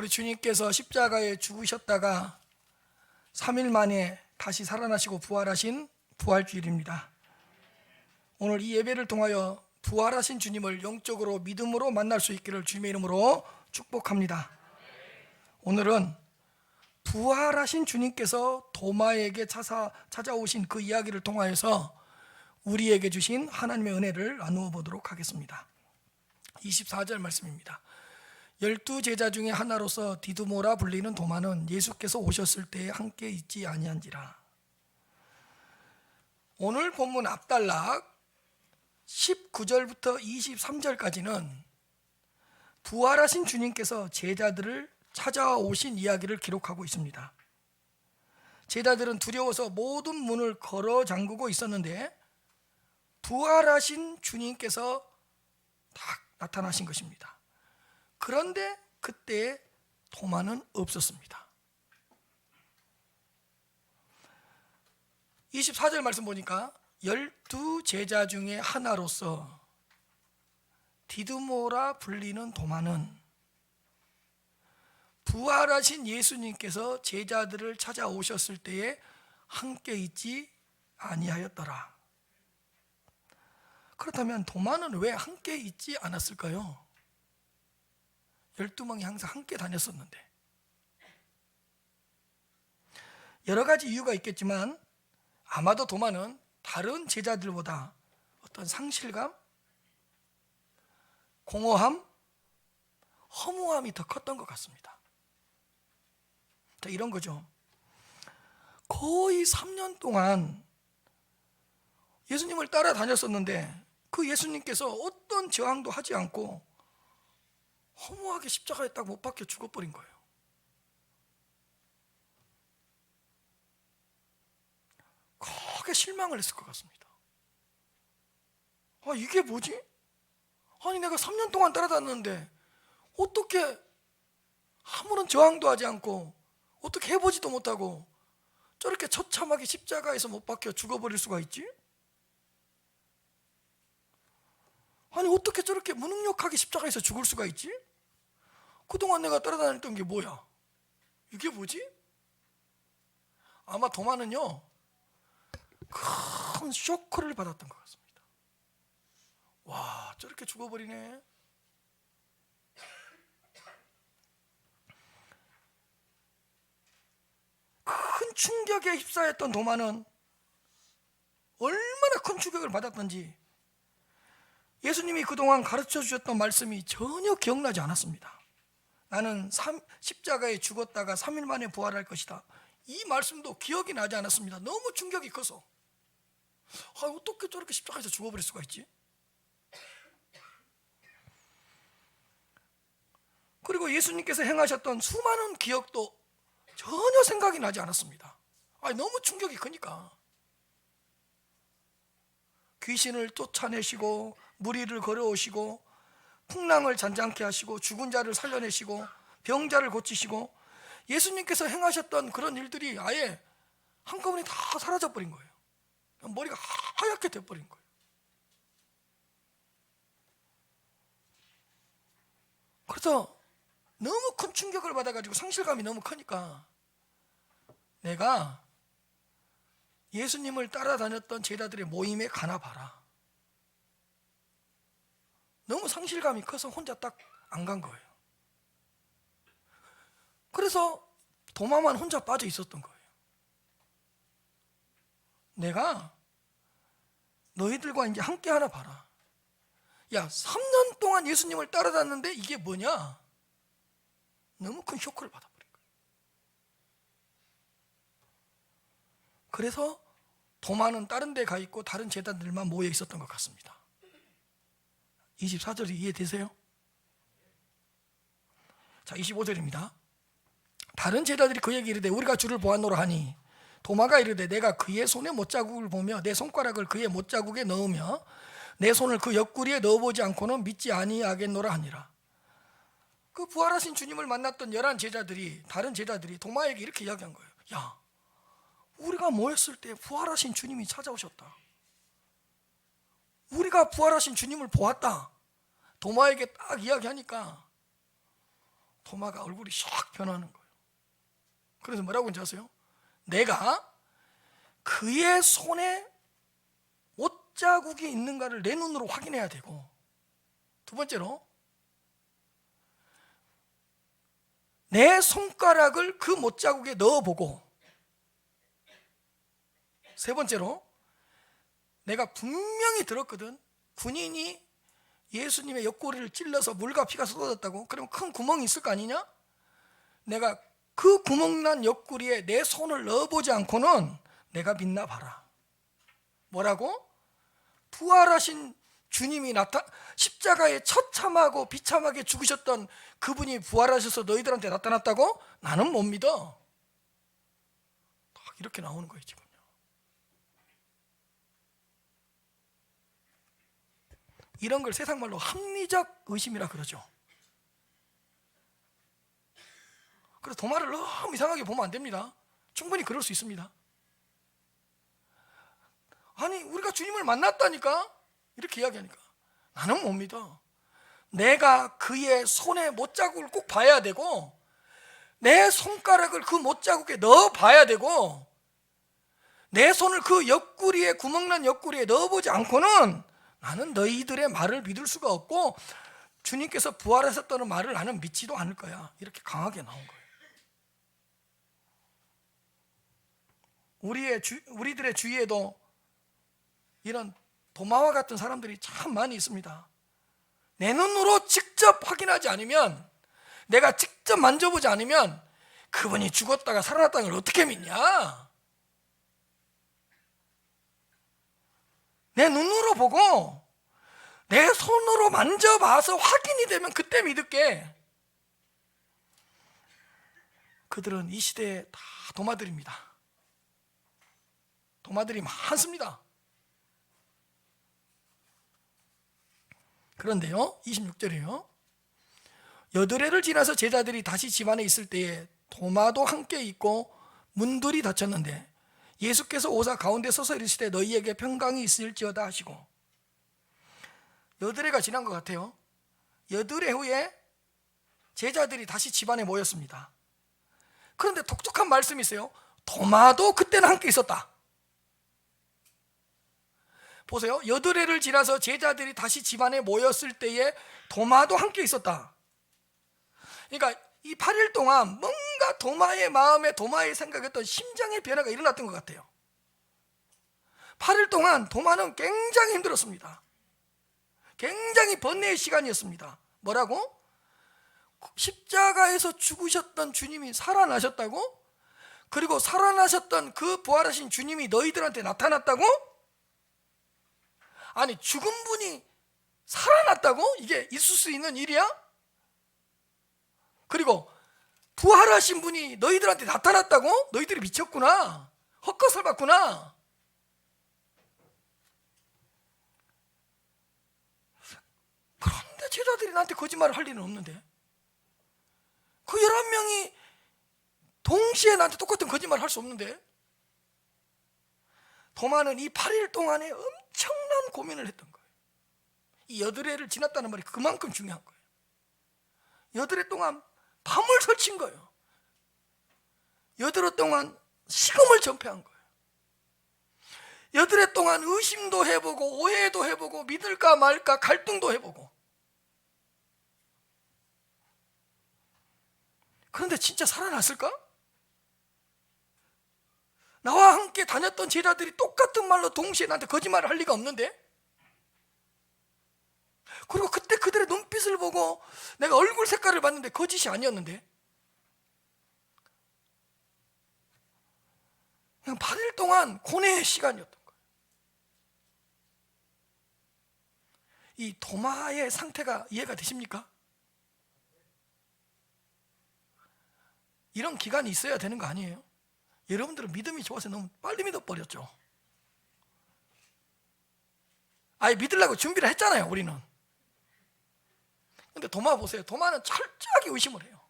우리 주님께서 십자가에 죽으셨다가 3일 만에 다시 살아나시고 부활하신 부활주일입니다. 오늘 이 예배를 통하여 부활하신 주님을 영적으로 믿음으로 만날 수 있기를 주님의 이름으로 축복합니다. 오늘은 부활하신 주님께서 도마에게 찾아오신 그 이야기를 통하여서 우리에게 주신 하나님의 은혜를 나누어 보도록 하겠습니다. 24절 말씀입니다. 12제자 중에 하나로서 디두모라 불리는 도마는 예수께서 오셨을 때에 함께 있지 아니한지라. 오늘 본문 앞단락 19절부터 23절까지는 부활하신 주님께서 제자들을 찾아오신 이야기를 기록하고 있습니다. 제자들은 두려워서 모든 문을 걸어 잠그고 있었는데 부활하신 주님께서 딱 나타나신 것입니다. 그런데 그때 도마는 없었습니다. 24절 말씀 보니까 12제자 중에 하나로서 디두모라 불리는 도마는 부활하신 예수님께서 제자들을 찾아오셨을 때에 함께 있지 아니하였더라. 그렇다면 도마는 왜 함께 있지 않았을까요? 12명이 항상 함께 다녔었는데. 여러 가지 이유가 있겠지만 아마도 도마는 다른 제자들보다 어떤 상실감, 공허함, 허무함이 더 컸던 것 같습니다. 자, 이런 거죠. 거의 3년 동안 예수님을 따라다녔었는데 그 예수님께서 어떤 저항도 하지 않고 허무하게 십자가에 딱 못 박혀 죽어버린 거예요. 크게 실망을 했을 것 같습니다. 이게 뭐지? 아니 내가 3년 동안 따라다녔는데 어떻게 아무런 저항도 하지 않고 어떻게 해보지도 못하고 저렇게 처참하게 십자가에서 못 박혀 죽어버릴 수가 있지? 아니 어떻게 저렇게 무능력하게 십자가에서 죽을 수가 있지? 그동안 내가 따라다녔던 게 뭐야? 이게 뭐지? 아마 도마는요 큰 쇼크를 받았던 것 같습니다. 와, 저렇게 죽어버리네. 큰 충격에 휩싸였던 도마는 얼마나 큰 충격을 받았던지 예수님이 그동안 가르쳐 주셨던 말씀이 전혀 기억나지 않았습니다. 나는 십자가에 죽었다가 3일 만에 부활할 것이다. 이 말씀도 기억이 나지 않았습니다. 너무 충격이 커서. 어떻게 저렇게 십자가에서 죽어버릴 수가 있지? 그리고 예수님께서 행하셨던 수많은 기억도 전혀 생각이 나지 않았습니다. 너무 충격이 크니까. 귀신을 쫓아내시고 무리를 걸어오시고 풍랑을 잔잔케 하시고 죽은 자를 살려내시고 병자를 고치시고 예수님께서 행하셨던 그런 일들이 아예 한꺼번에 다 사라져버린 거예요. 머리가 하얗게 돼버린 거예요. 그래서 너무 큰 충격을 받아가지고 상실감이 너무 크니까 내가 예수님을 따라다녔던 제자들의 모임에 가나 봐라. 너무 상실감이 커서 혼자 딱 안 간 거예요. 그래서 도마만 혼자 빠져 있었던 거예요. 내가 너희들과 이제 함께 하나 봐라. 야, 3년 동안 예수님을 따라다녔는데 이게 뭐냐? 너무 큰 쇼크를 받아버린 거예요. 그래서 도마는 다른 데 가 있고 다른 제자들만 모여 있었던 것 같습니다. 24절이 이해되세요? 자, 25절입니다. 다른 제자들이 그에게 이르되 우리가 주를 보았노라 하니 도마가 이르되 내가 그의 손에 못자국을 보며 내 손가락을 그의 못자국에 넣으며 내 손을 그 옆구리에 넣어보지 않고는 믿지 아니하겠노라 하니라. 그 부활하신 주님을 만났던 11제자들이 다른 제자들이 도마에게 이렇게 이야기한 거예요. 야, 우리가 모였을 때 부활하신 주님이 찾아오셨다. 우리가 부활하신 주님을 보았다. 도마에게 딱 이야기하니까 도마가 얼굴이 샥 변하는 거예요. 그래서 뭐라고 하는지 아세요? 내가 그의 손에 못자국이 있는가를 내 눈으로 확인해야 되고, 두 번째로 내 손가락을 그 못자국에 넣어보고, 세 번째로 내가 분명히 들었거든, 군인이 예수님의 옆구리를 찔러서 물과 피가 쏟아졌다고. 그러면 큰 구멍이 있을 거 아니냐? 내가 그 구멍난 옆구리에 내 손을 넣어보지 않고는 내가 믿나 봐라. 뭐라고? 부활하신 주님이 십자가에 처참하고 비참하게 죽으셨던 그분이 부활하셔서 너희들한테 나타났다고? 나는 못 믿어. 딱 이렇게 나오는 거예요 지금요. 이런 걸 세상 말로 합리적 의심이라 그러죠. 그래서 도마를 너무 이상하게 보면 안 됩니다. 충분히 그럴 수 있습니다. 아니 우리가 주님을 만났다니까 이렇게 이야기하니까 나는 못 믿어. 내가 그의 손에 못자국을 꼭 봐야 되고, 내 손가락을 그 못자국에 넣어 봐야 되고, 내 손을 그 옆구리에, 구멍난 옆구리에 넣어보지 않고는 나는 너희들의 말을 믿을 수가 없고, 주님께서 부활하셨다는 말을 나는 믿지도 않을 거야. 이렇게 강하게 나온 거예요. 우리들의 주위에도 이런 도마와 같은 사람들이 참 많이 있습니다. 내 눈으로 직접 확인하지 않으면, 내가 직접 만져보지 않으면 그분이 죽었다가 살아났다는 걸 어떻게 믿냐? 내 눈으로 보고 내 손으로 만져봐서 확인이 되면 그때 믿을게. 그들은 이 시대에 다 도마들입니다. 도마들이 많습니다. 그런데요, 26절이에요. 여드레를 지나서 제자들이 다시 집안에 있을 때에 도마도 함께 있고 문들이 닫혔는데 예수께서 오사 가운데 서서 이르시되 너희에게 평강이 있을지어다 하시고. 여드레가 지난 것 같아요. 여드레 후에 제자들이 다시 집안에 모였습니다. 그런데 독특한 말씀이 있어요. 도마도 그때는 함께 있었다. 보세요. 여드레를 지나서 제자들이 다시 집안에 모였을 때에 도마도 함께 있었다. 그러니까 이 8일 동안 뭔가 도마의 마음에, 도마의 생각에 어떤 심장의 변화가 일어났던 것 같아요. 8일 동안 도마는 굉장히 힘들었습니다. 굉장히 번뇌의 시간이었습니다. 뭐라고? 십자가에서 죽으셨던 주님이 살아나셨다고? 그리고 살아나셨던 그 부활하신 주님이 너희들한테 나타났다고? 아니 죽은 분이 살아났다고? 이게 있을 수 있는 일이야? 그리고 부활하신 분이 너희들한테 나타났다고? 너희들이 미쳤구나. 헛것을 봤구나. 그런데 제자들이 나한테 거짓말을 할 리는 없는데, 그 11명이 동시에 나한테 똑같은 거짓말을 할 수 없는데, 도마는 이 8일 동안에 엄청난 고민을 했던 거예요. 이 여드레를 지났다는 말이 그만큼 중요한 거예요. 여드레 동안 밤을 설친 거예요. 여드레 동안 식음을 전폐한 거예요. 여드레 동안 의심도 해보고 오해도 해보고 믿을까 말까 갈등도 해보고. 그런데 진짜 살아났을까? 나와 함께 다녔던 제자들이 똑같은 말로 동시에 나한테 거짓말을 할 리가 없는데, 그리고 그때 그들의 눈빛을 보고 내가 얼굴 색깔을 봤는데 거짓이 아니었는데, 그냥 8일 동안 고뇌의 시간이었던 거예요. 이 도마의 상태가 이해가 되십니까? 이런 기간이 있어야 되는 거 아니에요? 여러분들은 믿음이 좋아서 너무 빨리 믿어버렸죠. 아예 믿으려고 준비를 했잖아요, 우리는. 근데 도마 보세요. 도마는 철저하게 의심을 해요.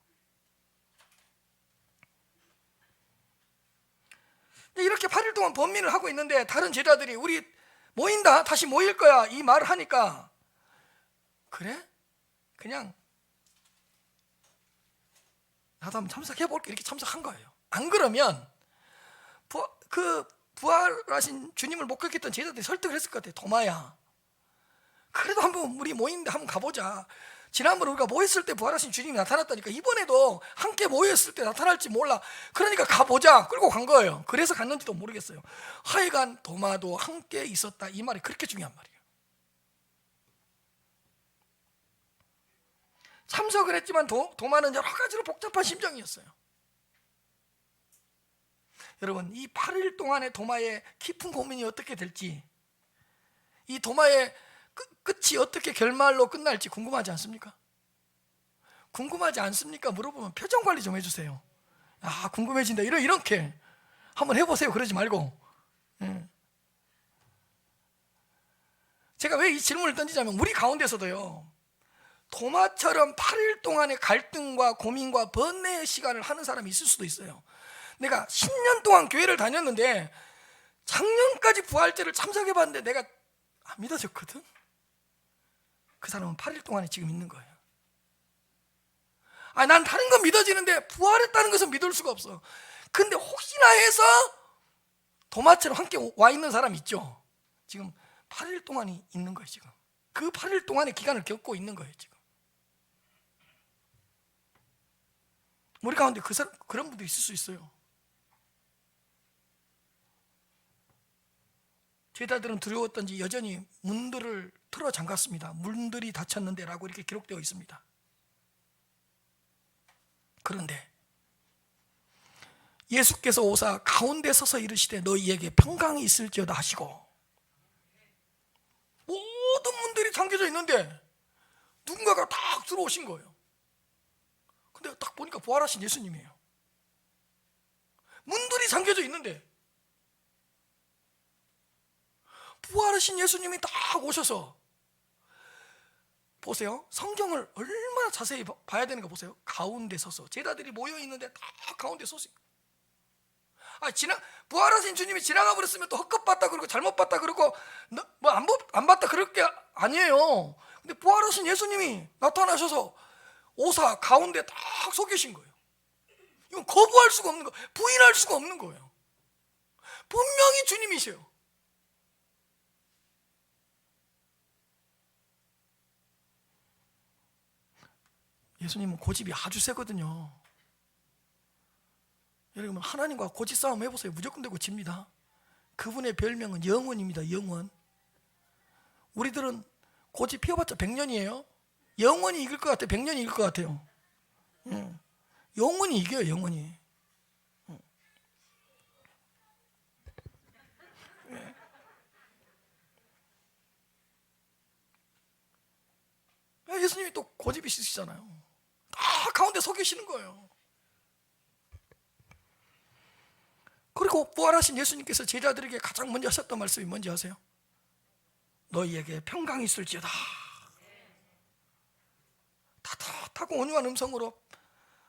이렇게 8일 동안 번민을 하고 있는데 다른 제자들이 우리 모인다, 다시 모일 거야, 이 말을 하니까, 그래? 그냥 나도 한번 참석해볼게 이렇게 참석한 거예요. 안 그러면 부활하신 주님을 목격했던 제자들이 설득을 했을 것 같아요. 도마야, 그래도 한번 우리 모이는데 한번 가보자. 지난번에 우리가 모였을 때 부활하신 주님이 나타났다니까 이번에도 함께 모였을 때 나타날지 몰라. 그러니까 가보자. 끌고 간 거예요. 그래서 갔는지도 모르겠어요. 하여간 도마도 함께 있었다. 이 말이 그렇게 중요한 말이에요. 참석을 했지만 도마는 여러 가지로 복잡한 심정이었어요. 여러분, 이 8일 동안의 도마의 깊은 고민이 어떻게 될지, 이 도마의 끝이 어떻게 결말로 끝날지 궁금하지 않습니까? 궁금하지 않습니까? 물어보면 표정 관리 좀 해주세요. 아, 궁금해진다. 이렇게 한번 해보세요. 그러지 말고. 제가 왜 이 질문을 던지자면, 우리 가운데서도요, 도마처럼 8일 동안의 갈등과 고민과 번뇌의 시간을 하는 사람이 있을 수도 있어요. 내가 10년 동안 교회를 다녔는데 작년까지 부활절을 참석해봤는데 내가 안 믿어졌거든. 그 사람은 8일 동안에 지금 있는 거예요. 난 다른 건 믿어지는데 부활했다는 것은 믿을 수가 없어. 근데 혹시나 해서 도마처럼 함께 와 있는 사람 있죠. 지금 8일 동안이 있는 거예요. 지금 그 8일 동안의 기간을 겪고 있는 거예요. 지금 우리 가운데 그런 분도 있을 수 있어요. 제자들은 두려웠던지 여전히 문들을 틀어 잠갔습니다. 문들이 닫혔는데 라고 이렇게 기록되어 있습니다. 그런데 예수께서 오사 가운데 서서 이르시되 너희에게 평강이 있을지어다 하시고, 모든 문들이 잠겨져 있는데 누군가가 딱 들어오신 거예요. 근데 딱 보니까 부활하신 예수님이에요. 문들이 잠겨져 있는데 부활하신 예수님이 딱 오셔서, 보세요. 성경을 얼마나 자세히 봐야 되는가 보세요. 가운데 서서, 제자들이 모여 있는데 딱 가운데 서서, 부활하신 주님이 지나가 버렸으면 또 헛것 봤다 그러고 잘못 봤다 그러고 뭐 안 봤다 그럴 게 아니에요. 근데 부활하신 예수님이 나타나셔서 오사 가운데 딱 서 계신 거예요. 이건 거부할 수가 없는 거예요. 부인할 수가 없는 거예요. 분명히 주님이세요. 예수님은 고집이 아주 세거든요. 여러분, 하나님과 고집 싸움 해보세요. 무조건 되고 집니다. 그분의 별명은 영원입니다. 영원. 우리들은 고집 피워봤자 100년이에요. 영원히 이길 것 같아요. 100년이 이길 것 같아요. 영원히 이겨요. 영원히. 예수님이 또 고집이 있으시잖아요. 다 가운데 서 계시는 거예요. 그리고 부활하신 예수님께서 제자들에게 가장 먼저 하셨던 말씀이 뭔지 아세요? 너희에게 평강이 있을지어다. 따뜻하고 온유한 음성으로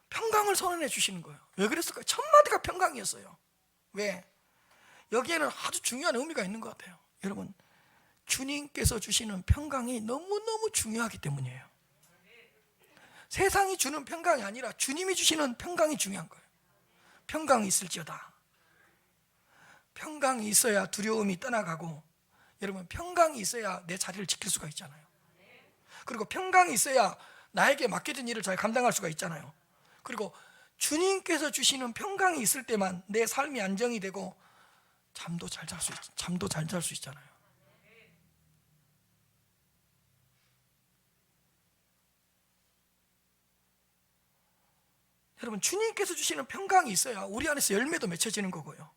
평강을 선언해 주시는 거예요. 왜 그랬을까요? 첫 마디가 평강이었어요. 왜? 여기에는 아주 중요한 의미가 있는 것 같아요. 여러분, 주님께서 주시는 평강이 너무너무 중요하기 때문이에요. 세상이 주는 평강이 아니라 주님이 주시는 평강이 중요한 거예요. 평강이 있을지어다. 평강이 있어야 두려움이 떠나가고, 여러분, 평강이 있어야 내 자리를 지킬 수가 있잖아요. 그리고 평강이 있어야 나에게 맡겨진 일을 잘 감당할 수가 있잖아요. 그리고 주님께서 주시는 평강이 있을 때만 내 삶이 안정이 되고 잠도 잘 잘 수 있잖아요. 여러분, 주님께서 주시는 평강이 있어야 우리 안에서 열매도 맺혀지는 거고요.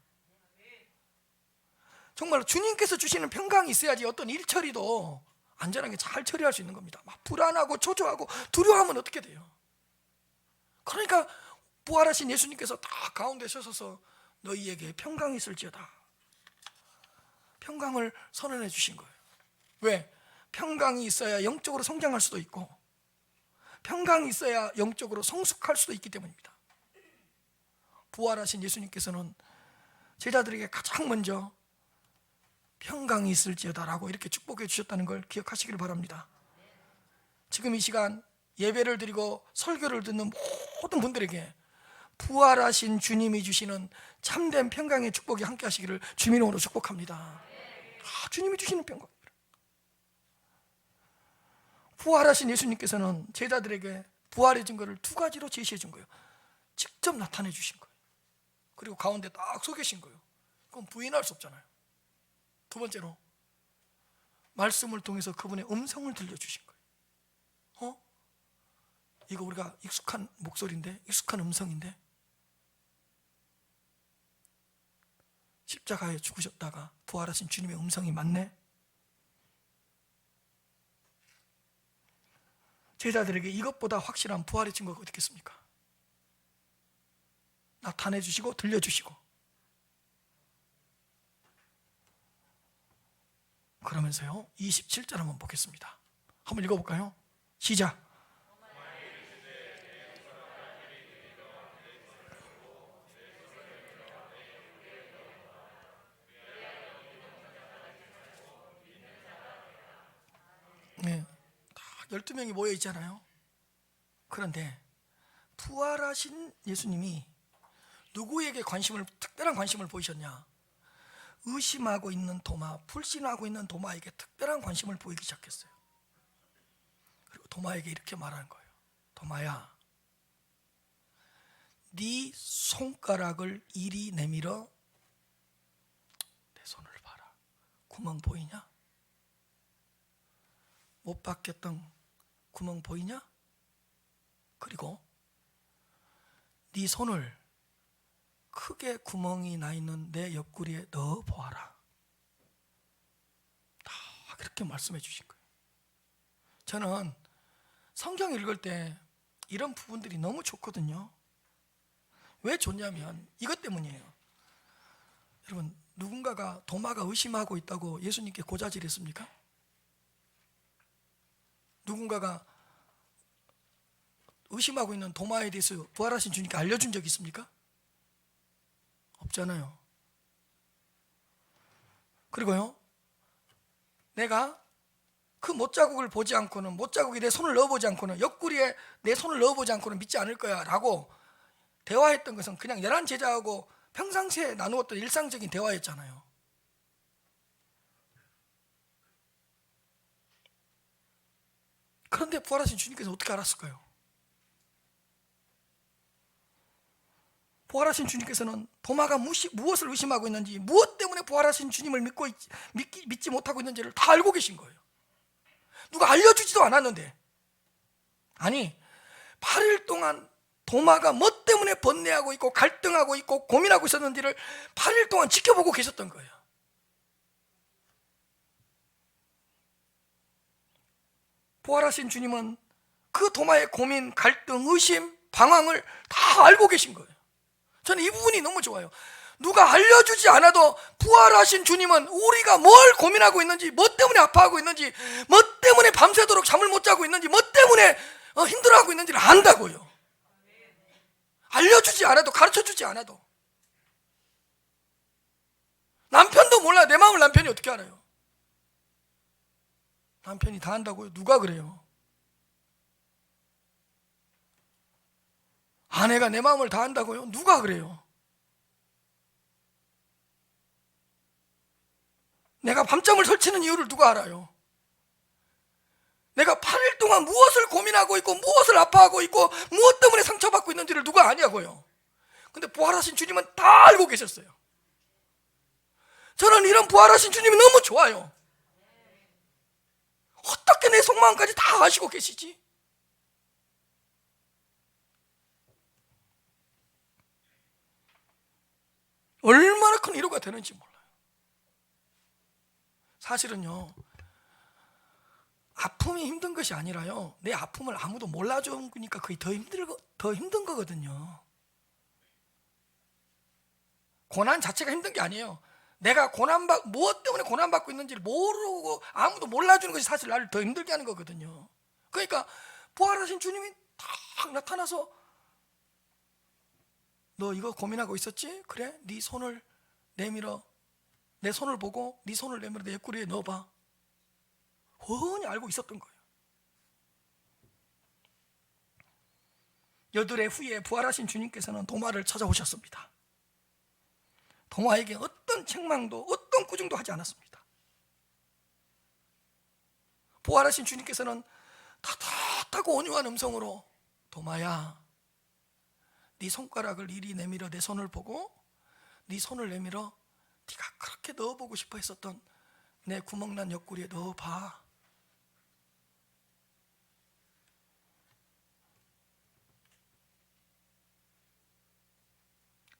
정말 주님께서 주시는 평강이 있어야지 어떤 일 처리도 안전하게 잘 처리할 수 있는 겁니다. 막 불안하고 초조하고 두려워하면 어떻게 돼요? 그러니까 부활하신 예수님께서 다 가운데 서셔서 너희에게 평강이 있을지어다. 평강을 선언해 주신 거예요. 왜? 평강이 있어야 영적으로 성장할 수도 있고, 평강이 있어야 영적으로 성숙할 수도 있기 때문입니다. 부활하신 예수님께서는 제자들에게 가장 먼저 평강이 있을지어다라고 이렇게 축복해 주셨다는 걸 기억하시길 바랍니다. 지금 이 시간 예배를 드리고 설교를 듣는 모든 분들에게 부활하신 주님이 주시는 참된 평강의 축복이 함께 하시기를 주님 이름으로 축복합니다. 주님이 주시는 평강. 부활하신 예수님께서는 제자들에게 부활의 증거를 두 가지로 제시해 준 거예요. 직접 나타내 주신 거예요. 그리고 가운데 딱 서 계신 거예요. 그건 부인할 수 없잖아요. 두 번째로 말씀을 통해서 그분의 음성을 들려주신 거예요. 이거 우리가 익숙한 목소리인데, 익숙한 음성인데, 십자가에 죽으셨다가 부활하신 주님의 음성이 맞네? 제자들에게 이것보다 확실한 부활의 증거가 어디 있겠습니까? 나타내 주시고 들려주시고. 그러면서요 27절 한번 보겠습니다. 한번 읽어볼까요? 시작. 네, 다 12명이 모여 있잖아요. 그런데 부활하신 예수님이 누구에게 특별한 관심을 보이셨냐? 의심하고 있는 도마, 불신하고 있는 도마에게 특별한 관심을 보이기 시작했어요. 그리고 도마에게 이렇게 말하는 거예요. 도마야, 네 손가락을 이리 내밀어 내 손을 봐라. 구멍 보이냐? 못 박혔던 구멍 보이냐? 그리고 네 손을 크게 구멍이 나 있는 내 옆구리에 넣어 보아라. 다 그렇게 말씀해 주신 거예요. 저는 성경 읽을 때 이런 부분들이 너무 좋거든요. 왜 좋냐면 이것 때문이에요. 여러분, 누군가가 도마가 의심하고 있다고 예수님께 고자질했습니까? 누군가가 의심하고 있는 도마에 대해서 부활하신 주님께 알려준 적 있습니까? 없잖아요. 그리고요, 내가 그 못자국을 보지 않고는, 못자국에 내 손을 넣어보지 않고는, 옆구리에 내 손을 넣어보지 않고는 믿지 않을 거야 라고 대화했던 것은 그냥 11 제자하고 평상시에 나누었던 일상적인 대화였잖아요. 그런데 부활하신 주님께서 어떻게 알았을까요? 부활하신 주님께서는 도마가 무엇을 의심하고 있는지, 무엇 때문에 부활하신 주님을 믿지 못하고 있는지를 다 알고 계신 거예요. 누가 알려주지도 않았는데, 아니 8일 동안 도마가 뭐 때문에 번뇌하고 있고 갈등하고 있고 고민하고 있었는지를 8일 동안 지켜보고 계셨던 거예요. 부활하신 주님은 그 도마의 고민, 갈등, 의심, 방황을 다 알고 계신 거예요. 저는 이 부분이 너무 좋아요. 누가 알려주지 않아도 부활하신 주님은 우리가 뭘 고민하고 있는지, 뭐 때문에 아파하고 있는지, 뭐 때문에 밤새도록 잠을 못 자고 있는지, 뭐 때문에 힘들어하고 있는지를 안다고요. 알려주지 않아도, 가르쳐주지 않아도. 남편도 몰라요. 내 마음을 남편이 어떻게 알아요? 남편이 다 안다고요? 누가 그래요? 아내가 내 마음을 다 안다고요? 누가 그래요? 내가 밤잠을 설치는 이유를 누가 알아요? 내가 8일 동안 무엇을 고민하고 있고 무엇을 아파하고 있고 무엇 때문에 상처받고 있는지를 누가 아냐고요? 근데 부활하신 주님은 다 알고 계셨어요. 저는 이런 부활하신 주님이 너무 좋아요. 어떻게 내 속마음까지 다 아시고 계시지? 얼마나 큰 위로가 되는지 몰라요. 사실은요, 아픔이 힘든 것이 아니라요, 내 아픔을 아무도 몰라주니까 그게 더 힘든 거거든요. 고난 자체가 힘든 게 아니에요. 내가 무엇 때문에 고난받고 있는지를 모르고 아무도 몰라주는 것이 사실 나를 더 힘들게 하는 거거든요. 그러니까 부활하신 주님이 딱 나타나서 너 이거 고민하고 있었지? 그래? 네 손을 내밀어, 내 손을 보고 네 손을 내밀어 내 옆구리에 넣어봐. 훤히 알고 있었던 거예요. 여드레 후에 부활하신 주님께서는 도마를 찾아오셨습니다. 도마에게 어떤 책망도 어떤 꾸중도 하지 않았습니다. 부활하신 주님께서는 따뜻하고 온유한 음성으로 도마야, 네 손가락을 이리 내밀어 내 손을 보고 네 손을 내밀어 네가 그렇게 넣어보고 싶어 했었던 내 구멍난 옆구리에 넣어봐.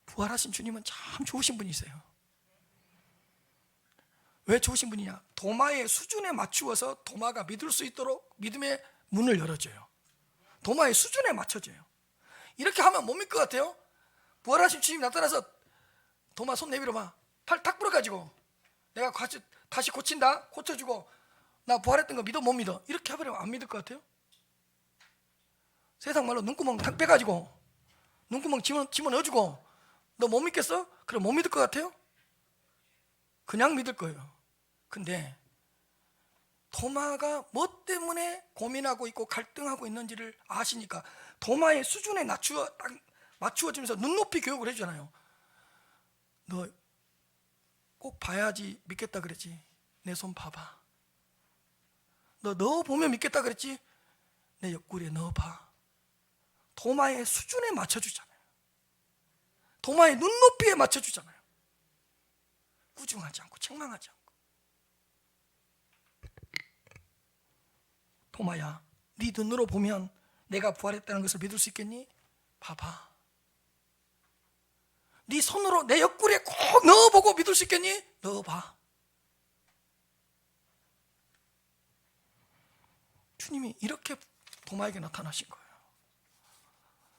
부활하신 주님은 참 좋으신 분이세요. 왜 좋으신 분이냐? 도마의 수준에 맞추어서 도마가 믿을 수 있도록 믿음의 문을 열어줘요. 도마의 수준에 맞춰줘요. 이렇게 하면 못 믿을 것 같아요? 부활하신 주님이 나타나서 도마 손 내밀어봐, 팔 탁 부러가지고 내가 다시 고친다, 고쳐주고 나 부활했던 거 믿어 못 믿어? 이렇게 해버리면 안 믿을 것 같아요? 세상 말로 눈구멍 탁 빼가지고 눈구멍 집어넣어주고 너 못 믿겠어? 그럼 못 믿을 것 같아요? 그냥 믿을 거예요. 근데 도마가 뭐 때문에 고민하고 있고 갈등하고 있는지를 아시니까 도마의 수준에 딱 맞추어지면서 눈높이 교육을 해주잖아요. 너 꼭 봐야지 믿겠다 그랬지? 내 손 봐봐. 너 넣어보면 믿겠다 그랬지? 내 옆구리에 넣어봐. 도마의 수준에 맞춰주잖아요. 도마의 눈높이에 맞춰주잖아요. 꾸중하지 않고 책망하지 않고. 도마야, 네 눈으로 보면 내가 부활했다는 것을 믿을 수 있겠니? 봐봐. 네 손으로 내 옆구리에 꼭 넣어보고 믿을 수 있겠니? 넣어봐. 주님이 이렇게 도마에게 나타나신 거예요.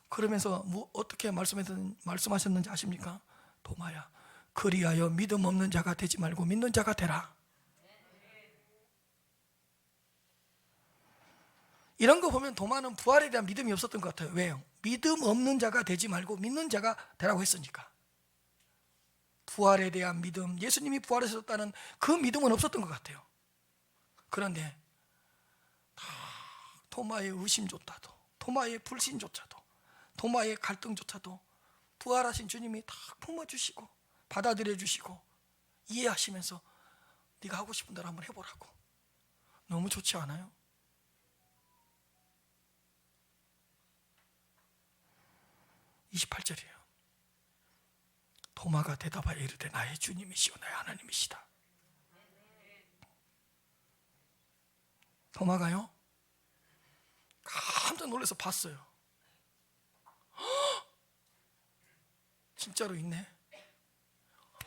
그러면서 어떻게 말씀하셨는지 아십니까? 도마야, 그리하여 믿음 없는 자가 되지 말고 믿는 자가 되라. 이런 거 보면 도마는 부활에 대한 믿음이 없었던 것 같아요. 왜요? 믿음 없는 자가 되지 말고 믿는 자가 되라고 했으니까. 부활에 대한 믿음, 예수님이 부활하셨다는 그 믿음은 없었던 것 같아요. 그런데 도마의 의심조차도, 도마의 불신조차도, 도마의 갈등조차도 부활하신 주님이 다 품어주시고 받아들여 주시고 이해하시면서 네가 하고 싶은 대로 한번 해보라고. 너무 좋지 않아요? (28절이에요) 도마가 대답하여 이르되 나의 주님이시오 나의 하나님이시다. 도마가요 깜짝 놀라서 봤어요. 허! 진짜로 있네.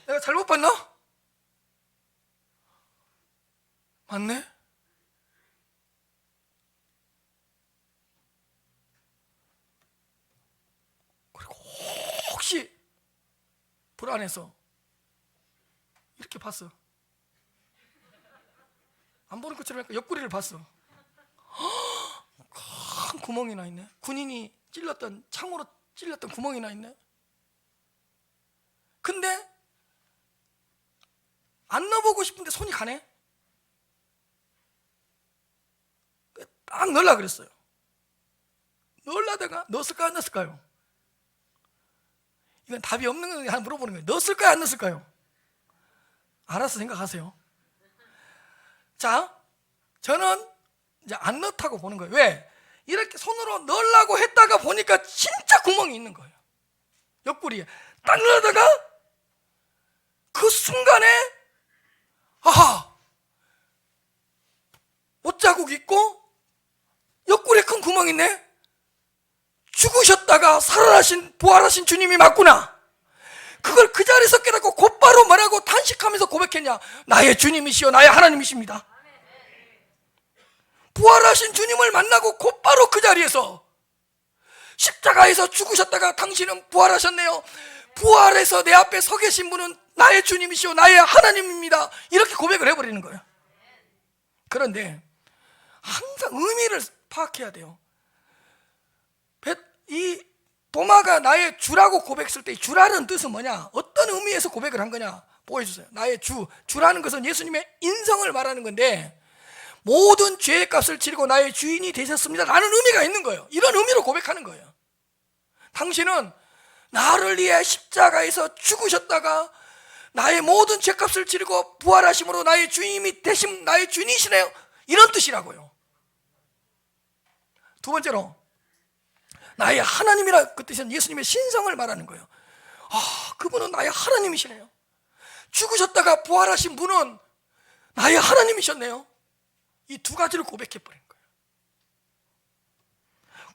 내가 잘못 봤나? 맞네? 그리고 혹시 불안해서 이렇게 봤어. 안 보는 것처럼 옆구리를 봤어. 큰 구멍이 나 있네. 군인이 창으로 찔렸던 구멍이 나 있네. 근데 안 넣어보고 싶은데 손이 가네. 딱 넣으려고 그랬어요. 넣으려다가 넣었을까요? 안 넣었을까요? 이건 답이 없는 거 하나 물어보는 거예요. 넣었을까요? 안 넣었을까요? 알아서 생각하세요. 자, 저는 이제 안 넣다고 보는 거예요. 왜? 이렇게 손으로 넣으려고 했다가 보니까 진짜 구멍이 있는 거예요. 옆구리에 딱 넣으다가 그 순간에 아하! 옷자국 있고 옆구리에 큰 구멍이 있네. 죽으셨다가 살아나신 부활하신 주님이 맞구나. 그걸 그 자리에서 깨닫고 곧바로 말하고 탄식하면서 고백했냐? 나의 주님이시여 나의 하나님이십니다. 부활하신 주님을 만나고 곧바로 그 자리에서 십자가에서 죽으셨다가 당신은 부활하셨네요. 부활해서 내 앞에 서 계신 분은 나의 주님이시오 나의 하나님입니다. 이렇게 고백을 해버리는 거예요. 그런데 항상 의미를 파악해야 돼요. 이 도마가 나의 주라고 고백했을 때 주라는 뜻은 뭐냐? 어떤 의미에서 고백을 한 거냐? 보여주세요. 나의 주라는 것은 예수님의 인성을 말하는 건데 모든 죄의 값을 치르고 나의 주인이 되셨습니다 라는 의미가 있는 거예요. 이런 의미로 고백하는 거예요. 당신은 나를 위해 십자가에서 죽으셨다가 나의 모든 죄값을 치르고 부활하심으로 나의 주님이 되심, 나의 주인이시네요. 이런 뜻이라고요. 두 번째로 나의 하나님이라 그 뜻은 예수님의 신성을 말하는 거예요. 그분은 나의 하나님이시네요. 죽으셨다가 부활하신 분은 나의 하나님이셨네요. 이 두 가지를 고백해버린 거예요.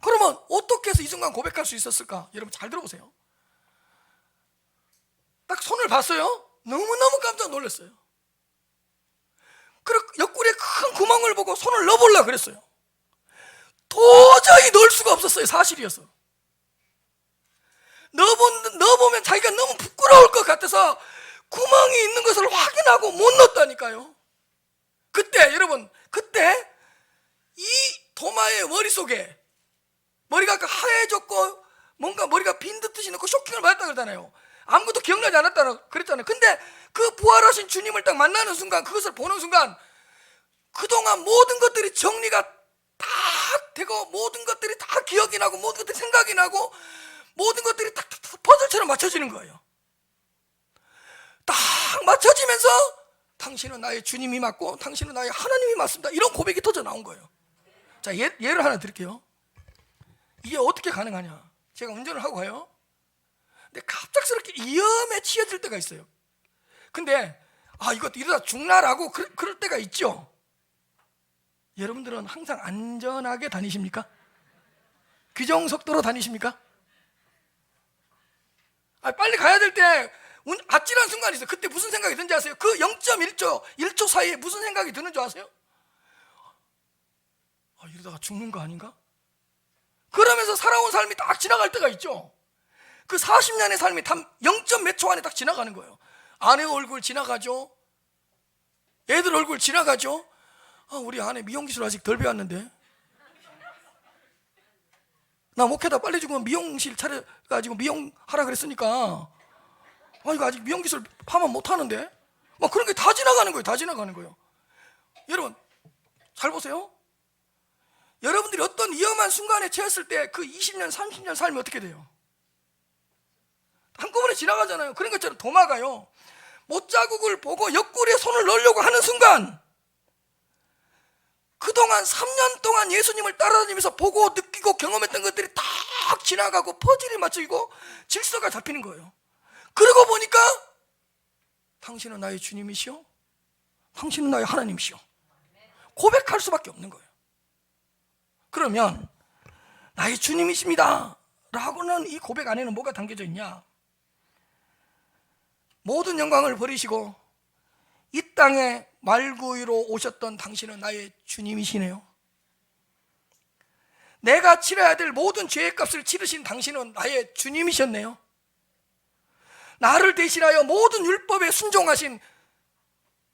그러면 어떻게 해서 이 순간 고백할 수 있었을까? 여러분 잘 들어보세요. 딱 손을 봤어요. 너무너무 깜짝 놀랐어요. 그리고 옆구리에 큰 구멍을 보고 손을 넣어보려고 그랬어요. 도저히 넣을 수가 없었어요. 사실이어서. 넣어보면 자기가 너무 부끄러울 것 같아서 구멍이 있는 것을 확인하고 못 넣었다니까요. 그때 여러분, 그때 이 도마의 머릿속에 머리가 하얘졌고 뭔가 머리가 빈 듯이 넣고 쇼킹을 받았다 그러잖아요. 아무것도 기억나지 않았다 그랬잖아요. 근데 그 부활하신 주님을 딱 만나는 순간, 그것을 보는 순간 그동안 모든 것들이 정리가 다 되고 모든 것들이 다 기억이 나고 모든 것들이 생각이 나고 모든 것들이 딱 퍼즐처럼 맞춰지는 거예요. 딱 맞춰지면서 당신은 나의 주님이 맞고 당신은 나의 하나님이 맞습니다. 이런 고백이 터져 나온 거예요. 자, 예를 하나 드릴게요. 이게 어떻게 가능하냐? 제가 운전을 하고 가요. 근데 갑작스럽게 위험에 치여질 때가 있어요. 근데 이거 이러다 죽나라고 그럴 때가 있죠. 여러분들은 항상 안전하게 다니십니까? 규정 속도로 다니십니까? 빨리 가야 될 때 아찔한 순간이 있어요. 그때 무슨 생각이 드는지 아세요? 그 0.1초, 1초 사이에 무슨 생각이 드는 줄 아세요? 이러다가 죽는 거 아닌가? 그러면서 살아온 삶이 딱 지나갈 때가 있죠. 그 40년의 삶이 0. 몇 초 안에 딱 지나가는 거예요. 아내 얼굴 지나가죠. 애들 얼굴 지나가죠. 우리 아내 미용기술 아직 덜 배웠는데. 나 목회다 빨리 죽으면 미용실 차려가지고 미용하라 그랬으니까 이거 아직 미용기술 파면 못하는데. 막 그런 게 다 지나가는 거예요. 다 지나가는 거예요. 여러분 잘 보세요. 여러분들이 어떤 위험한 순간에 처했을 때 그 20년 30년 삶이 어떻게 돼요? 한꺼번에 지나가잖아요. 그런 것처럼 도마가요, 못자국을 보고 옆구리에 손을 넣으려고 하는 순간 그동안 3년 동안 예수님을 따라다니면서 보고 느끼고 경험했던 것들이 딱 지나가고 퍼즐이 맞춰지고 질서가 잡히는 거예요. 그러고 보니까 당신은 나의 주님이시오, 당신은 나의 하나님이시오, 고백할 수밖에 없는 거예요. 그러면 나의 주님이십니다 라고는 이 고백 안에는 뭐가 담겨져 있냐? 모든 영광을 버리시고 이 땅에 말구유로 오셨던 당신은 나의 주님이시네요. 내가 치러야 될 모든 죄의 값을 치르신 당신은 나의 주님이셨네요. 나를 대신하여 모든 율법에 순종하신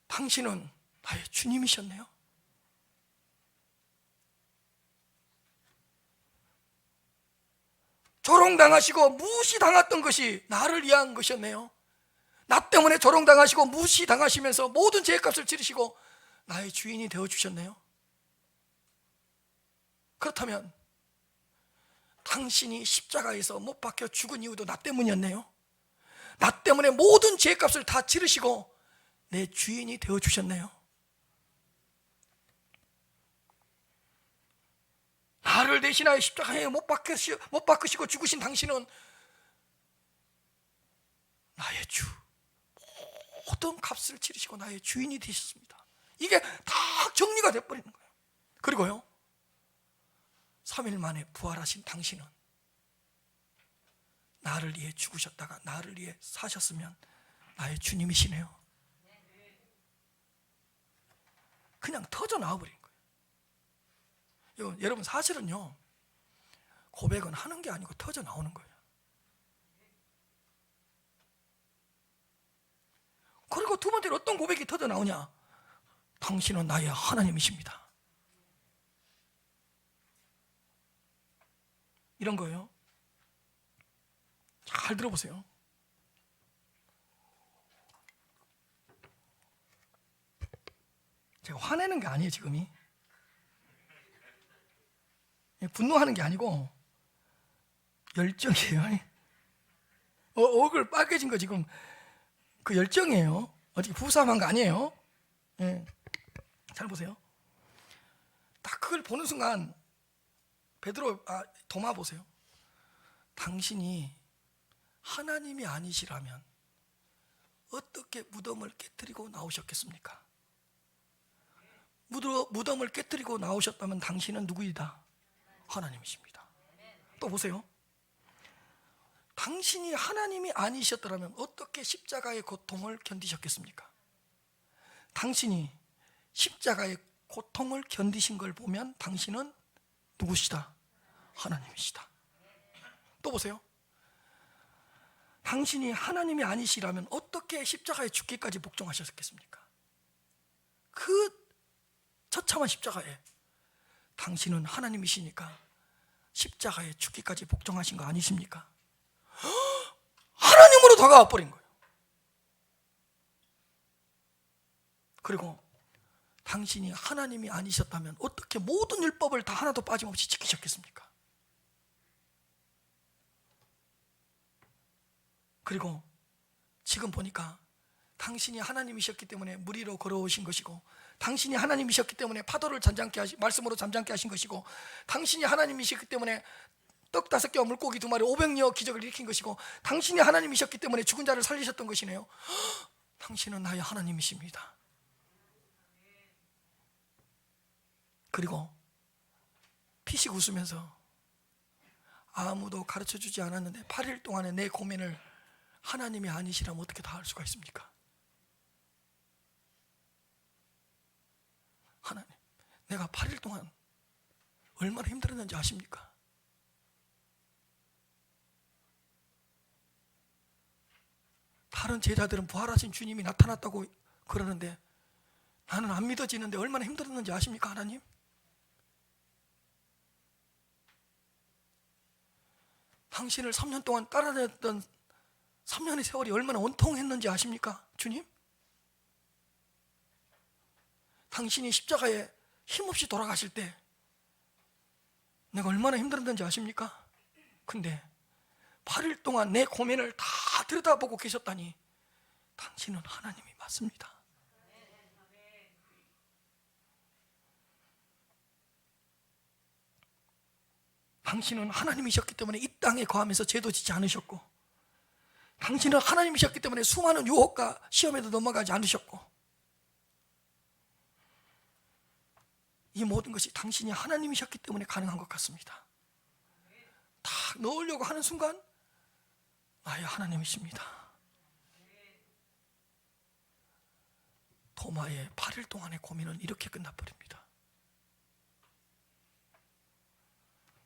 당신은 나의 주님이셨네요. 조롱당하시고 무시당했던 것이 나를 위한 것이었네요. 나 때문에 조롱당하시고 무시당하시면서 모든 죄값을 치르시고 나의 주인이 되어주셨네요. 그렇다면 당신이 십자가에서 못 박혀 죽은 이유도 나 때문이었네요. 나 때문에 모든 죄값을 다 치르시고 내 주인이 되어주셨네요. 나를 대신하여 십자가에 못 박으시고 죽으신 당신은 나의 주, 모든 값을 치르시고 나의 주인이 되셨습니다. 이게 다 정리가 돼버리는 거예요. 그리고요, 3일 만에 부활하신 당신은 나를 위해 죽으셨다가 나를 위해 사셨으면 나의 주님이시네요. 그냥 터져 나와버린 거예요. 여러분 사실은요, 고백은 하는 게 아니고 터져 나오는 거예요. 그리고 두 번째로 어떤 고백이 터져 나오냐? 당신은 나의 하나님이십니다. 이런 거예요. 잘 들어보세요. 제가 화내는 게 아니에요, 지금이. 분노하는 게 아니고 열정이에요. 얼굴 빨개진 거 지금 그 열정이에요. 어디 부사한 거 아니에요. 예. 잘 보세요. 딱 그걸 보는 순간 도마 보세요. 당신이 하나님이 아니시라면 어떻게 무덤을 깨뜨리고 나오셨겠습니까? 무덤을 깨뜨리고 나오셨다면 당신은 누구이다? 하나님이십니다. 또 보세요. 당신이 하나님이 아니셨더라면 어떻게 십자가의 고통을 견디셨겠습니까? 당신이 십자가의 고통을 견디신 걸 보면 당신은 누구시다? 하나님이시다. 또 보세요. 당신이 하나님이 아니시라면 어떻게 십자가에 죽기까지 복종하셨겠습니까? 그 처참한 십자가에 당신은 하나님이시니까 십자가에 죽기까지 복종하신 거 아니십니까? 하나님으로 다가와 버린 거예요. 그리고 당신이 하나님이 아니셨다면 어떻게 모든 율법을 다 하나도 빠짐없이 지키셨겠습니까? 그리고 지금 보니까 당신이 하나님이셨기 때문에 물 위로 걸어오신 것이고, 당신이 하나님이셨기 때문에 파도를 말씀으로 잠잠케 하신 것이고, 당신이 하나님이셨기 때문에 떡 5개와 물고기 2마리 500여 기적을 일으킨 것이고, 당신이 하나님이셨기 때문에 죽은 자를 살리셨던 것이네요. 당신은 나의 하나님이십니다. 그리고 피식 웃으면서 아무도 가르쳐주지 않았는데 8일 동안에 내 고민을 하나님이 아니시라면 어떻게 다 할 수가 있습니까? 하나님, 내가 8일 동안 얼마나 힘들었는지 아십니까? 다른 제자들은 부활하신 주님이 나타났다고 그러는데 나는 안 믿어지는데 얼마나 힘들었는지 아십니까, 하나님? 당신을 3년 동안 따라다녔던 3년의 세월이 얼마나 원통했는지 아십니까, 주님? 당신이 십자가에 힘없이 돌아가실 때 내가 얼마나 힘들었는지 아십니까? 근데 8일 동안 내 고민을 다 들여다보고 계셨다니 당신은 하나님이 맞습니다. 당신은 하나님이셨기 때문에 이 땅에 거하면서 죄도 지지 않으셨고, 당신은 하나님이셨기 때문에 수많은 유혹과 시험에도 넘어가지 않으셨고, 이 모든 것이 당신이 하나님이셨기 때문에 가능한 것 같습니다. 다 넣으려고 하는 순간 나의 하나님이십니다. 도마의 8일 동안의 고민은 이렇게 끝나버립니다.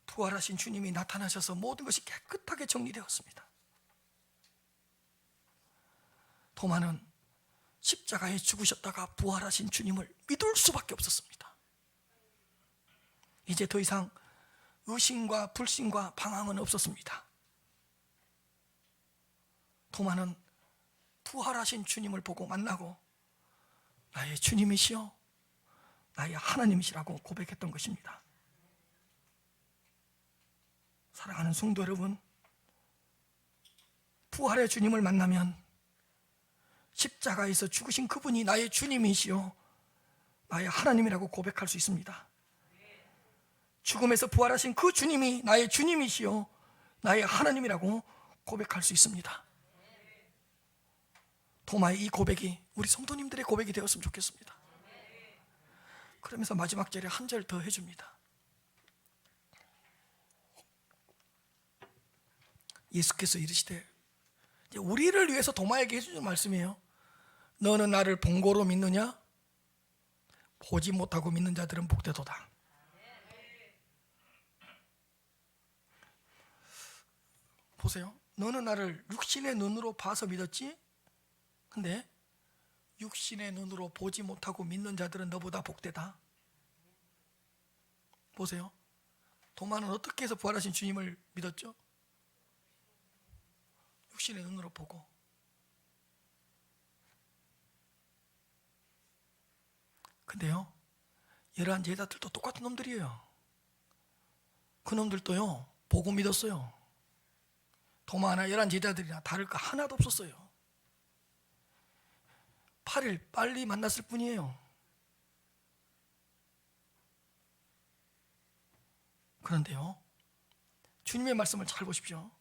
부활하신 주님이 나타나셔서 모든 것이 깨끗하게 정리되었습니다. 도마는 십자가에 죽으셨다가 부활하신 주님을 믿을 수밖에 없었습니다. 이제 더 이상 의심과 불신과 방황은 없었습니다. 도마는 부활하신 주님을 보고 만나고 나의 주님이시여 나의 하나님이시라고 고백했던 것입니다. 사랑하는 성도 여러분, 부활의 주님을 만나면 십자가에서 죽으신 그분이 나의 주님이시요 나의 하나님이라고 고백할 수 있습니다. 죽음에서 부활하신 그 주님이 나의 주님이시요 나의 하나님이라고 고백할 수 있습니다. 도마의 이 고백이 우리 성도님들의 고백이 되었으면 좋겠습니다. 그러면서 마지막 절에 한 절 더 해줍니다. 예수께서 이르시되, 우리를 위해서 도마에게 해주는 말씀이에요. 너는 나를 본고로 믿느냐? 보지 못하고 믿는 자들은 복되도다. 보세요. 너는 나를 육신의 눈으로 봐서 믿었지? 근데 육신의 눈으로 보지 못하고 믿는 자들은 너보다 복되다. 보세요. 도마는 어떻게 해서 부활하신 주님을 믿었죠? 육신의 눈으로 보고. 근데요, 11 제자들도 똑같은 놈들이에요. 그 놈들도요 보고 믿었어요. 도마나 열한 제자들이나 다를 거 하나도 없었어요. 8일 빨리 만났을 뿐이에요. 그런데요, 주님의 말씀을 잘 보십시오.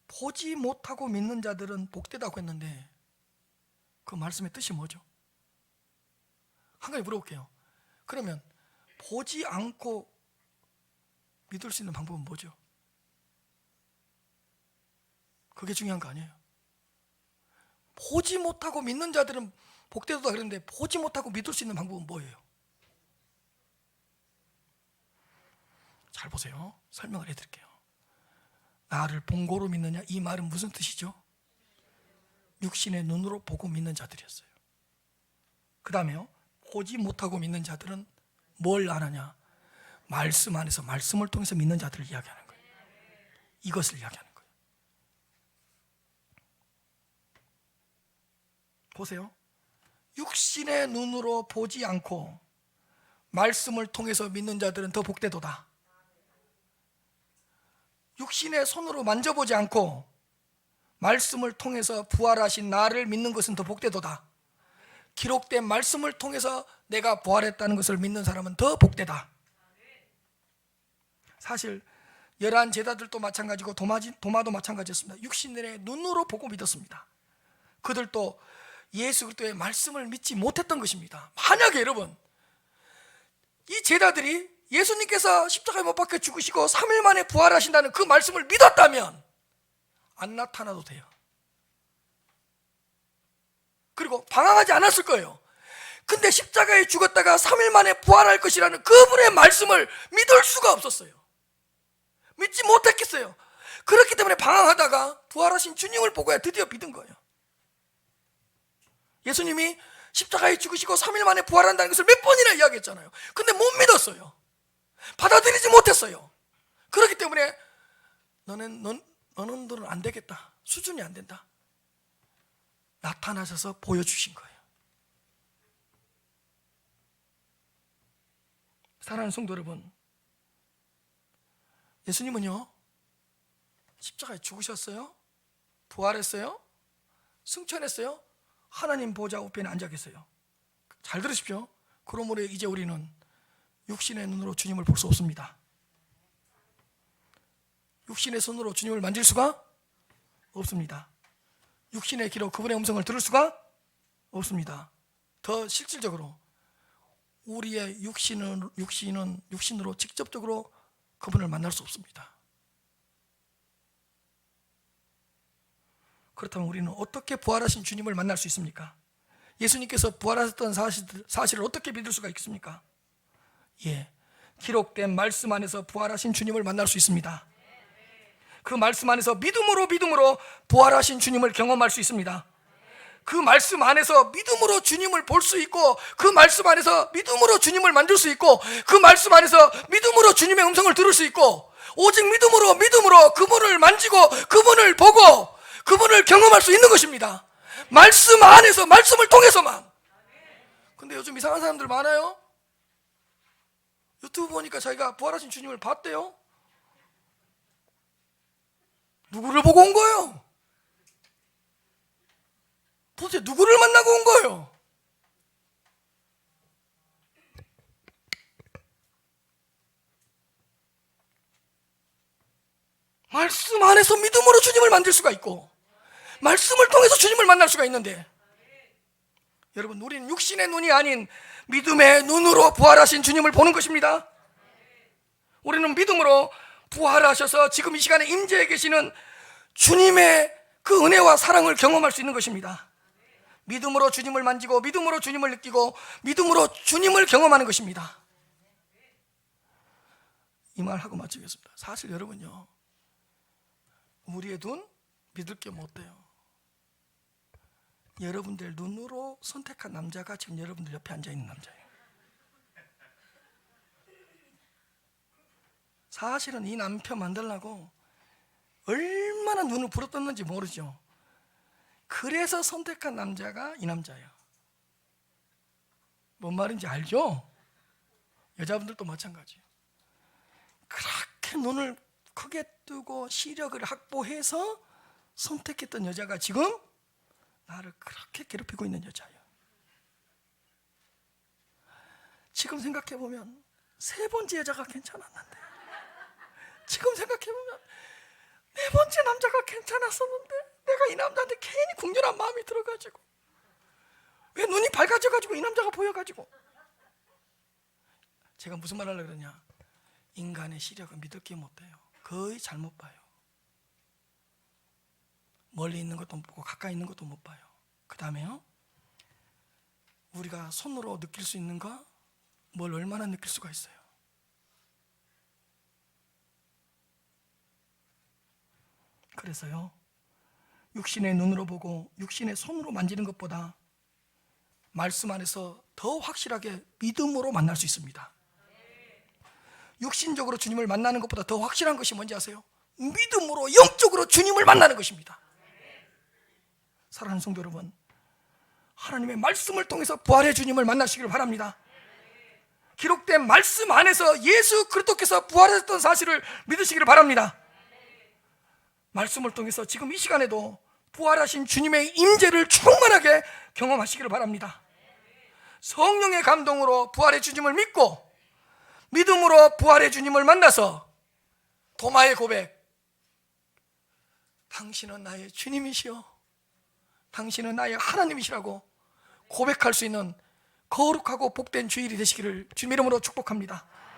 보지 못하고 믿는 자들은 복되다고 했는데 그 말씀의 뜻이 뭐죠? 한 가지 물어볼게요. 그러면 보지 않고 믿을 수 있는 방법은 뭐죠? 그게 중요한 거 아니에요. 보지 못하고 믿는 자들은 복되도다 그랬는데 보지 못하고 믿을 수 있는 방법은 뭐예요? 잘 보세요. 설명을 해드릴게요. 나를 본고로 믿느냐, 이 말은 무슨 뜻이죠? 육신의 눈으로 보고 믿는 자들이었어요. 그 다음에요, 보지 못하고 믿는 자들은 뭘 아느냐? 말씀 안에서 말씀을 통해서 믿는 자들을 이야기하는 거예요. 이것을 이야기하는 거예요. 보세요. 육신의 눈으로 보지 않고 말씀을 통해서 믿는 자들은 더 복되도다. 육신의 손으로 만져보지 않고 말씀을 통해서 부활하신 나를 믿는 것은 더 복되도다. 기록된 말씀을 통해서 내가 부활했다는 것을 믿는 사람은 더 복되다. 사실 열한 제자들도 마찬가지고 도마도 마찬가지였습니다. 육신의 눈으로 보고 믿었습니다. 그들도 예수 그리스도의 말씀을 믿지 못했던 것입니다. 만약에 여러분, 이 제자들이 예수님께서 십자가에 못 박혀 죽으시고 3일 만에 부활하신다는 그 말씀을 믿었다면 안 나타나도 돼요. 그리고 방황하지 않았을 거예요. 근데 십자가에 죽었다가 3일 만에 부활할 것이라는 그분의 말씀을 믿을 수가 없었어요. 믿지 못했겠어요. 그렇기 때문에 방황하다가 부활하신 주님을 보고야 드디어 믿은 거예요. 예수님이 십자가에 죽으시고 3일 만에 부활한다는 것을 몇 번이나 이야기했잖아요. 근데 못 믿었어요. 받아들이지 못했어요. 그렇기 때문에 너는 안 되겠다. 수준이 안 된다. 나타나셔서 보여주신 거예요. 사랑하는 성도 여러분, 예수님은요, 십자가에 죽으셨어요, 부활했어요, 승천했어요, 하나님 보좌 우편에 앉아 계세요. 잘 들으십시오. 그러므로 이제 우리는 육신의 눈으로 주님을 볼 수 없습니다. 육신의 손으로 주님을 만질 수가 없습니다. 육신의 귀로 그분의 음성을 들을 수가 없습니다. 더 실질적으로 우리의 육신으로 직접적으로 그분을 만날 수 없습니다. 그렇다면 우리는 어떻게 부활하신 주님을 만날 수 있습니까? 예수님께서 부활하셨던 사실을 어떻게 믿을 수가 있겠습니까? 기록된 말씀 안에서 부활하신 주님을 만날 수 있습니다. 그 말씀 안에서 믿음으로 부활하신 주님을 경험할 수 있습니다. 그 말씀 안에서 믿음으로 주님을 볼 수 있고, 그 말씀 안에서 믿음으로 주님을 만질 수 있고, 그 말씀 안에서 믿음으로 주님의 음성을 들을 수 있고, 오직 믿음으로 그분을 만지고 그분을 보고 그분을 경험할 수 있는 것입니다. 말씀 안에서, 말씀을 통해서만. 근데 요즘 이상한 사람들 많아요. 유튜브 보니까 자기가 부활하신 주님을 봤대요. 누구를 보고 온 거예요? 도대체 누구를 만나고 온 거예요? 말씀 안에서 믿음으로 주님을 만질 수가 있고, 말씀을 통해서 주님을 만날 수가 있는데, 여러분, 우리는 육신의 눈이 아닌 믿음의 눈으로 부활하신 주님을 보는 것입니다. 우리는 믿음으로 부활하셔서 지금 이 시간에 임재해 계시는 주님의 그 은혜와 사랑을 경험할 수 있는 것입니다. 믿음으로 주님을 만지고, 믿음으로 주님을 느끼고, 믿음으로 주님을 경험하는 것입니다. 이 말 하고 마치겠습니다. 사실 여러분요, 우리의 눈 믿을 게 못 돼요. 여러분들 눈으로 선택한 남자가 지금 여러분들 옆에 앉아있는 남자예요. 사실은 이 남편 만들려고 얼마나 눈을 부릅떴는지 모르죠. 그래서 선택한 남자가 이 남자예요. 뭔 말인지 알죠? 여자분들도 마찬가지예요. 그렇게 눈을 크게 뜨고 시력을 확보해서 선택했던 여자가 지금 나를 그렇게 괴롭히고 있는 여자예요. 지금 생각해보면 세 번째 여자가 괜찮았는데, 지금 생각해보면 네 번째 남자가 괜찮았었는데 내가 이 남자한테 괜히 궁절한 마음이 들어가지고, 왜 눈이 밝아져가지고 이 남자가 보여가지고. 제가 무슨 말 하려고 그러냐, 인간의 시력은 믿을 게 못 돼요. 거의 잘못 봐요. 멀리 있는 것도 못 보고 가까이 있는 것도 못 봐요. 그 다음에요, 우리가 손으로 느낄 수 있는 거, 뭘 얼마나 느낄 수가 있어요. 그래서요, 육신의 눈으로 보고 육신의 손으로 만지는 것보다 말씀 안에서 더 확실하게 믿음으로 만날 수 있습니다. 육신적으로 주님을 만나는 것보다 더 확실한 것이 뭔지 아세요? 믿음으로 영적으로 주님을 만나는 것입니다. 사랑하는 성도 여러분, 하나님의 말씀을 통해서 부활의 주님을 만나시기를 바랍니다. 기록된 말씀 안에서 예수 그리스도께서 부활하셨던 사실을 믿으시기를 바랍니다. 말씀을 통해서 지금 이 시간에도 부활하신 주님의 임재를 충만하게 경험하시기를 바랍니다. 성령의 감동으로 부활의 주님을 믿고 믿음으로 부활의 주님을 만나서 도마의 고백, 당신은 나의 주님이시여, 당신은 나의 하나님이시라고 고백할 수 있는 거룩하고 복된 주일이 되시기를 주님 이름으로 축복합니다.